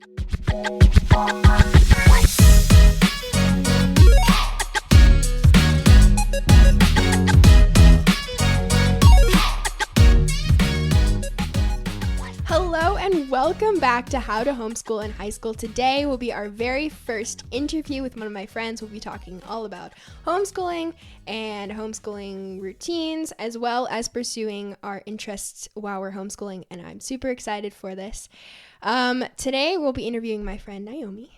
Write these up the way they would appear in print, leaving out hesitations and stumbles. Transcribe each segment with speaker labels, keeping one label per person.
Speaker 1: Hello and welcome back to How to Homeschool in High School. Today will be our very first interview with one of my friends. We'll be talking all about homeschooling and homeschooling routines, as well as pursuing our interests while we're homeschooling, and I'm super excited for this. Today we'll be interviewing my friend Naomi.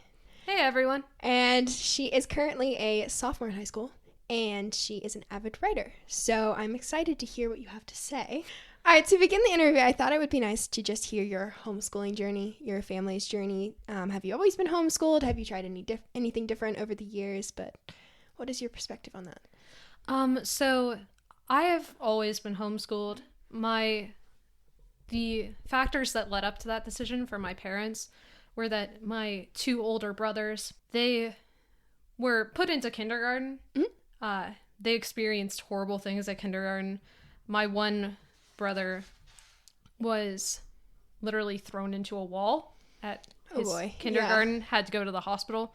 Speaker 2: Hey everyone.
Speaker 1: And she is currently a sophomore in high school, and she is an avid writer. So I'm excited to hear what you have to say. All right, to begin the interview, I thought it would be nice to just hear your homeschooling journey, your family's journey. Have you always been homeschooled? Have you tried anything different over the years? But what is your perspective on that?
Speaker 2: So I have always been homeschooled. The factors that led up to that decision for my parents were that my two older brothers, they were put into kindergarten. Mm-hmm. They experienced horrible things at kindergarten. My one brother was literally thrown into a wall at his kindergarten, had to go to the hospital.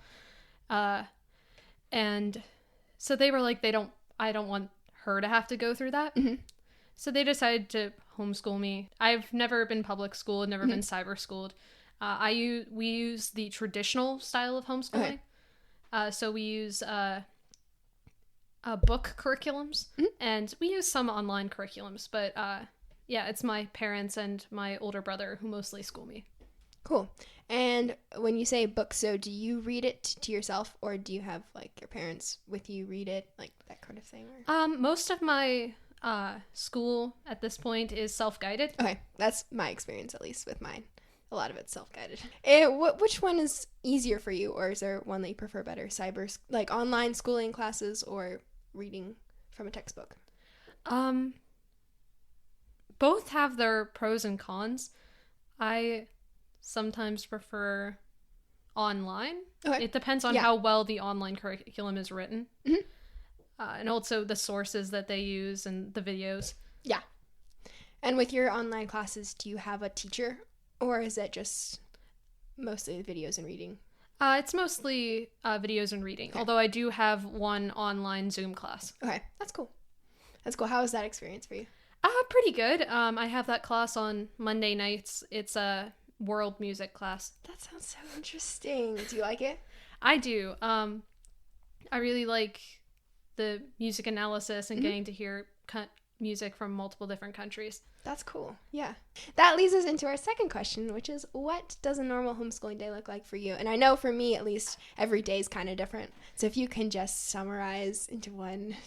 Speaker 2: And so they were like, I don't want her to have to go through that. Mm-hmm. So they decided to homeschool me. I've never been public schooled, never been cyber schooled. We use the traditional style of homeschooling. Okay. So we use book curriculums, and we use some online curriculums, but yeah, it's my parents and my older brother who mostly school me.
Speaker 1: Cool. And when you say book, so do you read it to yourself, or do you have like your parents with you read it, like that kind of thing? Or?
Speaker 2: Most of my school at this point is self-guided.
Speaker 1: Okay, that's my experience, at least with mine. A lot of it's self-guided. Which one is easier for you, or is there one that you prefer better? Like online schooling classes or reading from a textbook?
Speaker 2: Both have their pros and cons. I sometimes prefer online. Okay. It depends on how well the online curriculum is written. Mm-hmm. And also the sources that they use and the videos. Yeah.
Speaker 1: And with your online classes, do you have a teacher, or is it just mostly videos and reading?
Speaker 2: It's mostly videos and reading, although I do have one online Zoom class.
Speaker 1: Okay, that's cool. That's cool. How was that experience for you?
Speaker 2: Pretty good. I have that class on Monday nights. It's a world music class.
Speaker 1: That sounds so interesting. Do you like it?
Speaker 2: I do. I really like the music analysis and getting to hear music from multiple different countries.
Speaker 1: That's cool. Yeah. That leads us into our second question, which is, what does a normal homeschooling day look like for you? And I know for me, at least, every day is kind of different. So if you can just summarize into one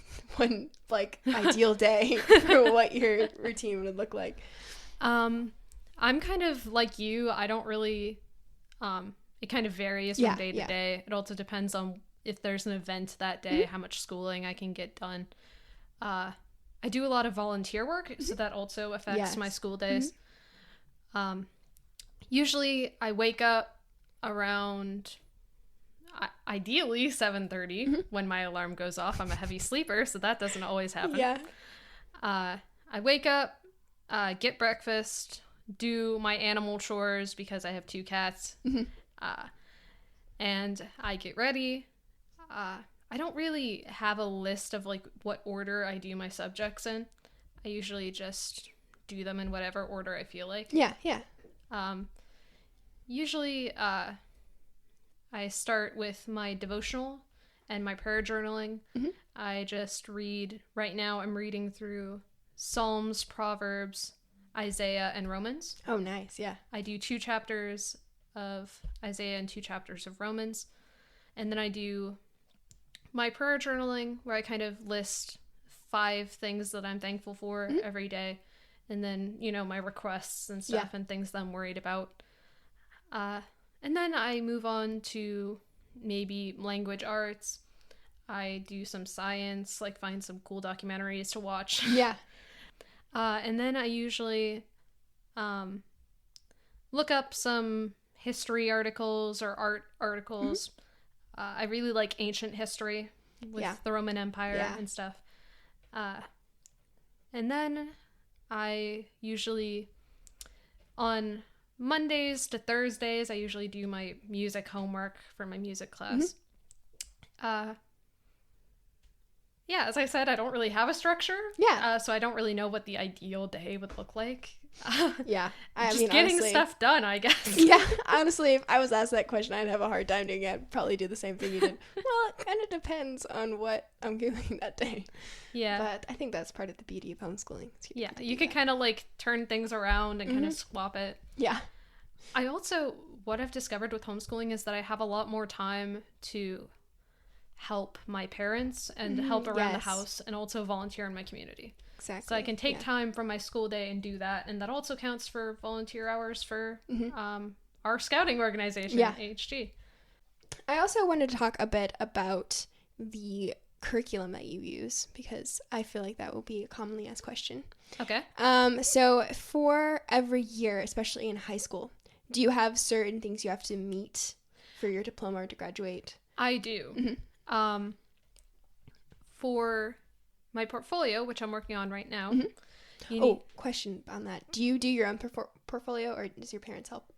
Speaker 1: like ideal day for what your routine would look like.
Speaker 2: I'm kind of like you. I don't really, it kind of varies from day to day. It also depends on if there's an event that day, how much schooling I can get done. I do a lot of volunteer work, so that also affects my school days. Mm-hmm. Usually I wake up around, ideally 7:30 when my alarm goes off. I'm a heavy sleeper, so that doesn't always happen. Yeah. I wake up, get breakfast, do my animal chores because I have 2 cats, and I get ready. I don't really have a list of like what order I do my subjects in. I usually just do them in whatever order I feel like.
Speaker 1: Yeah.
Speaker 2: Usually I start with my devotional and my prayer journaling. Mm-hmm. I just read, right now I'm reading through Psalms, Proverbs, Isaiah, and Romans.
Speaker 1: Oh, nice, yeah.
Speaker 2: I do 2 chapters of Isaiah and 2 chapters of Romans. And then I do my prayer journaling, where I kind of list 5 things that I'm thankful for every day. And then, my requests and stuff and things that I'm worried about. And then I move on to maybe language arts. I do some science, like find some cool documentaries to watch.
Speaker 1: Yeah.
Speaker 2: And then I usually look up some history articles or art articles. I really like ancient history with the Roman Empire and stuff. And then I usually, on Mondays to Thursdays, I usually do my music homework for my music class. Yeah, as I said, I don't really have a structure.
Speaker 1: Yeah.
Speaker 2: So I don't really know what the ideal day would look like.
Speaker 1: Yeah.
Speaker 2: Just getting honestly, stuff done, I guess.
Speaker 1: Yeah. Honestly, if I was asked that question, I'd have a hard time doing it. I'd probably do the same thing you did. Well, it kind of depends on what I'm doing that day.
Speaker 2: Yeah.
Speaker 1: But I think that's part of the beauty of homeschooling.
Speaker 2: Yeah. You could kind of like turn things around and kind of swap it.
Speaker 1: Yeah.
Speaker 2: I also, what I've discovered with homeschooling is that I have a lot more time to help my parents and help around the house and also volunteer in my community.
Speaker 1: Exactly.
Speaker 2: So I can take time from my school day and do that, and that also counts for volunteer hours for our scouting organization, AHG.
Speaker 1: I also wanted to talk a bit about the curriculum that you use, because I feel like that will be a commonly asked question.
Speaker 2: Okay.
Speaker 1: So for every year, especially in high school, do you have certain things you have to meet for your diploma or to graduate?
Speaker 2: I do. For my portfolio, which I'm working on right now.
Speaker 1: Question on that. Do you do your own portfolio, or does your parents help?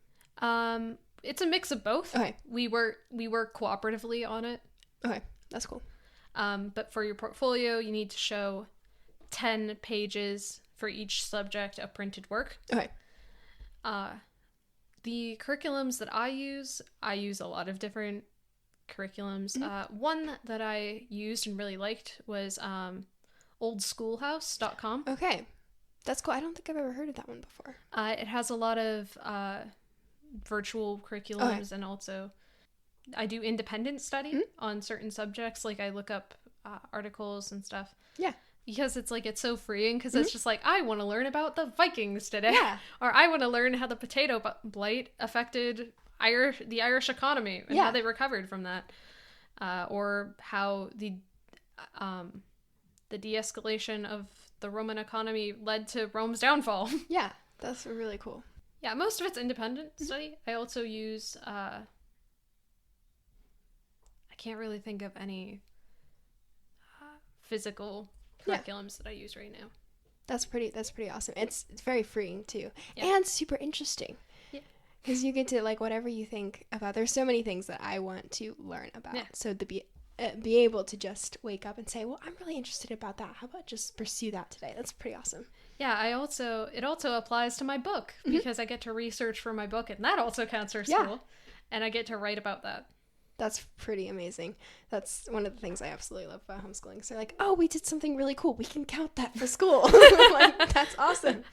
Speaker 2: It's a mix of both.
Speaker 1: Okay.
Speaker 2: We work cooperatively on it.
Speaker 1: Okay, that's cool.
Speaker 2: But for your portfolio, you need to show 10 pages for each subject of printed work.
Speaker 1: Okay.
Speaker 2: The curriculums that I use a lot of different curriculums. One that I used and really liked was oldschoolhouse.com.
Speaker 1: Okay. That's cool. I don't think I've ever heard of that one before.
Speaker 2: It has a lot of virtual curriculums, and also I do independent study on certain subjects. Like I look up articles and stuff. Yeah. Because it's like, it's so freeing, because it's just like, I want to learn about the Vikings today. Yeah. Or I want to learn how the potato blight affected the Irish economy and how they recovered from that. Or how the de-escalation of the Roman economy led to Rome's downfall. Yeah,
Speaker 1: that's really cool.
Speaker 2: Yeah, most of it's independent study. I also use, I can't really think of any physical curriculums that I use right now.
Speaker 1: That's pretty awesome. It's very freeing too, and super interesting. Yeah, because you get to, like, whatever you think about. There's so many things that I want to learn about. Yeah. So to be able to just wake up and say, well, I'm really interested about that. How about just pursue that today? That's pretty awesome.
Speaker 2: Yeah, it also applies to my book, because I get to research for my book, and that also counts for school, and I get to write about that.
Speaker 1: That's pretty amazing. That's one of the things I absolutely love about homeschooling. So like, oh, we did something really cool. We can count that for school. Like, that's awesome.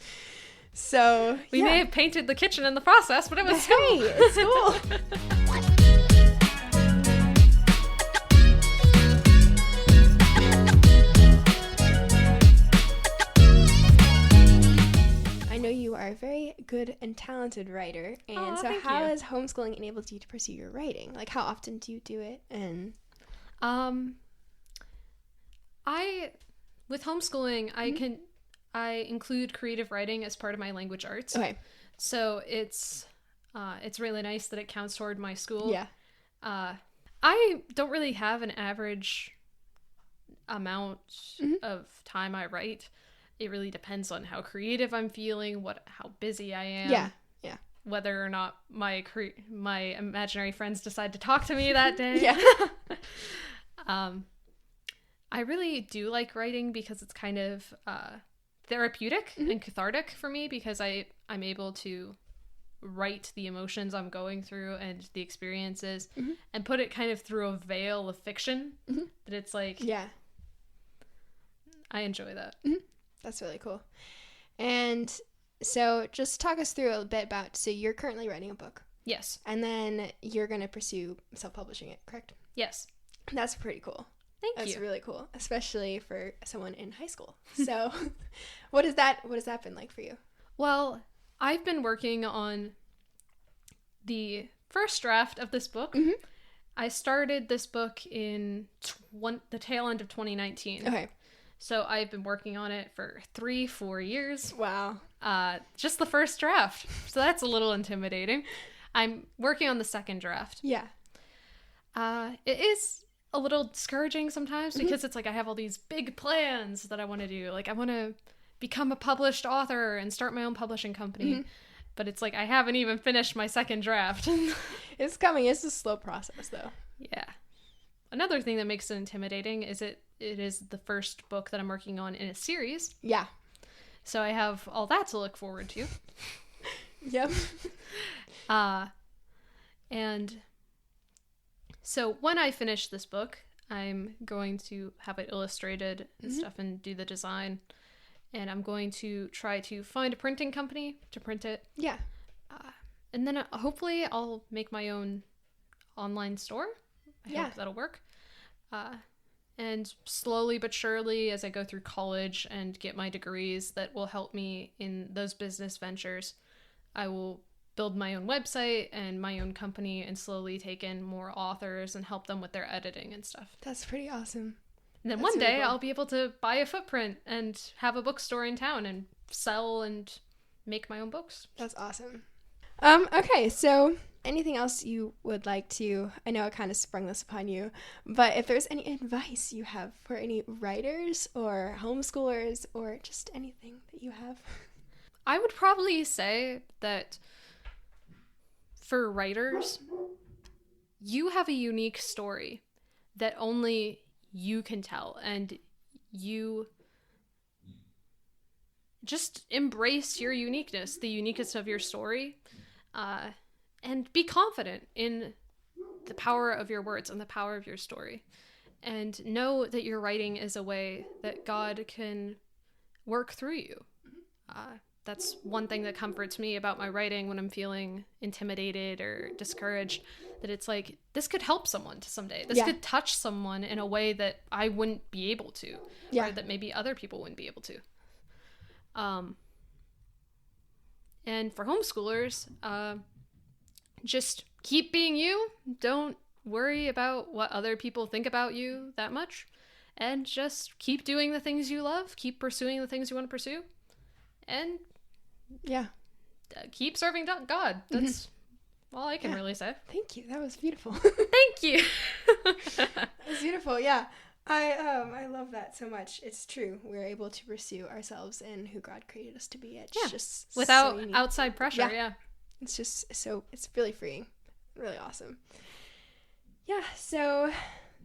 Speaker 1: So
Speaker 2: we may have painted the kitchen in the process, but it was
Speaker 1: cool. Hey, it's cool. I know you are a very good and talented writer, and so how has homeschooling enabled you to pursue your writing? Like, how often do you do it? And
Speaker 2: with homeschooling, I include creative writing as part of my language arts.
Speaker 1: Okay.
Speaker 2: So it's really nice that it counts toward my school.
Speaker 1: Yeah.
Speaker 2: I don't really have an average amount of time I write. It really depends on how creative I'm feeling, how busy I am.
Speaker 1: Yeah.
Speaker 2: Whether or not my imaginary friends decide to talk to me that day.
Speaker 1: Yeah.
Speaker 2: I really do like writing because it's kind of therapeutic and cathartic for me, because I'm able to write the emotions I'm going through and the experiences and put it kind of through a veil of fiction that it's like, I enjoy that.
Speaker 1: That's really cool. And so just talk us through a bit about, so you're currently writing a book.
Speaker 2: Yes.
Speaker 1: And then you're going to pursue self-publishing it, correct?
Speaker 2: Yes.
Speaker 1: That's pretty cool.
Speaker 2: Thank you.
Speaker 1: That's really cool, especially for someone in high school. So what has that been like for you?
Speaker 2: Well, I've been working on the first draft of this book. I started this book in the tail end of 2019.
Speaker 1: Okay.
Speaker 2: So I've been working on it for 3-4 years.
Speaker 1: Wow.
Speaker 2: Just the first draft. So that's a little intimidating. I'm working on the second draft.
Speaker 1: Yeah.
Speaker 2: It is a little discouraging sometimes, because it's like I have all these big plans that I want to do. Like, I want to become a published author and start my own publishing company. but it's like I haven't even finished my second draft.
Speaker 1: It's coming. It's a slow process, though.
Speaker 2: Yeah. Another thing that makes it intimidating is it is the first book that I'm working on in a series.
Speaker 1: Yeah.
Speaker 2: So I have all that to look forward to.
Speaker 1: Yep.
Speaker 2: And so when I finish this book, I'm going to have it illustrated and stuff and do the design. And I'm going to try to find a printing company to print it.
Speaker 1: Yeah.
Speaker 2: And then hopefully I'll make my own online store. I hope that'll work. And slowly but surely, as I go through college and get my degrees that will help me in those business ventures, I will build my own website and my own company and slowly take in more authors and help them with their editing and stuff.
Speaker 1: That's pretty awesome.
Speaker 2: And then one day I'll be able to buy a footprint and have a bookstore in town and sell and make my own books.
Speaker 1: That's awesome. Okay, so anything else you would like to, I know I kind of sprung this upon you, but if there's any advice you have for any writers or homeschoolers or just anything that you have.
Speaker 2: I would probably say that for writers, you have a unique story that only you can tell, and you just embrace your uniqueness, the uniqueness of your story, and be confident in the power of your words and the power of your story, and know that your writing is a way that God can work through you. That's one thing that comforts me about my writing when I'm feeling intimidated or discouraged, that it's like, this could help someone someday. This could touch someone in a way that I wouldn't be able to, or that maybe other people wouldn't be able to. And for homeschoolers, just keep being you. Don't worry about what other people think about you that much. And just keep doing the things you love. Keep pursuing the things you want to pursue. And keep serving God. That's all I can really say.
Speaker 1: Thank you. That was beautiful.
Speaker 2: Thank you.
Speaker 1: That was beautiful. Yeah. I love that so much. It's true. We're able to pursue ourselves and who God created us to be. It's just
Speaker 2: without
Speaker 1: so
Speaker 2: outside pressure. Yeah.
Speaker 1: It's just it's really freeing. Really awesome. Yeah. So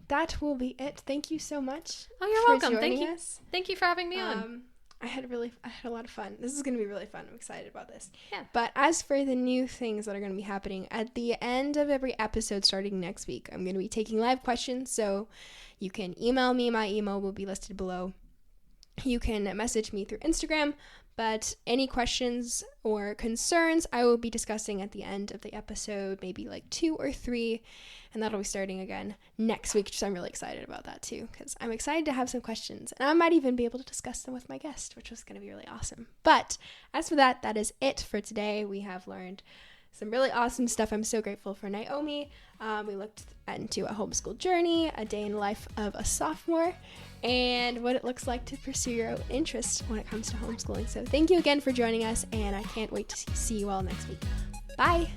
Speaker 1: that will be it. Thank you so much.
Speaker 2: Oh, you're welcome. Thank you. Thank you for having me on.
Speaker 1: I had a lot of fun. This is going to be really fun. I'm excited about this.
Speaker 2: Yeah.
Speaker 1: But as for the new things that are going to be happening, at the end of every episode starting next week, I'm going to be taking live questions. So you can email me. My email will be listed below. You can message me through Instagram. But any questions or concerns I will be discussing at the end of the episode, maybe like 2 or 3. And that'll be starting again next week. So I'm really excited about that too, because I'm excited to have some questions. And I might even be able to discuss them with my guest, which was going to be really awesome. But as for that, that is it for today. We have learned some really awesome stuff. I'm so grateful for Naomi. We looked into a homeschool journey, a day in the life of a sophomore, and what it looks like to pursue your own interests when it comes to homeschooling. So thank you again for joining us, and I can't wait to see you all next week. Bye!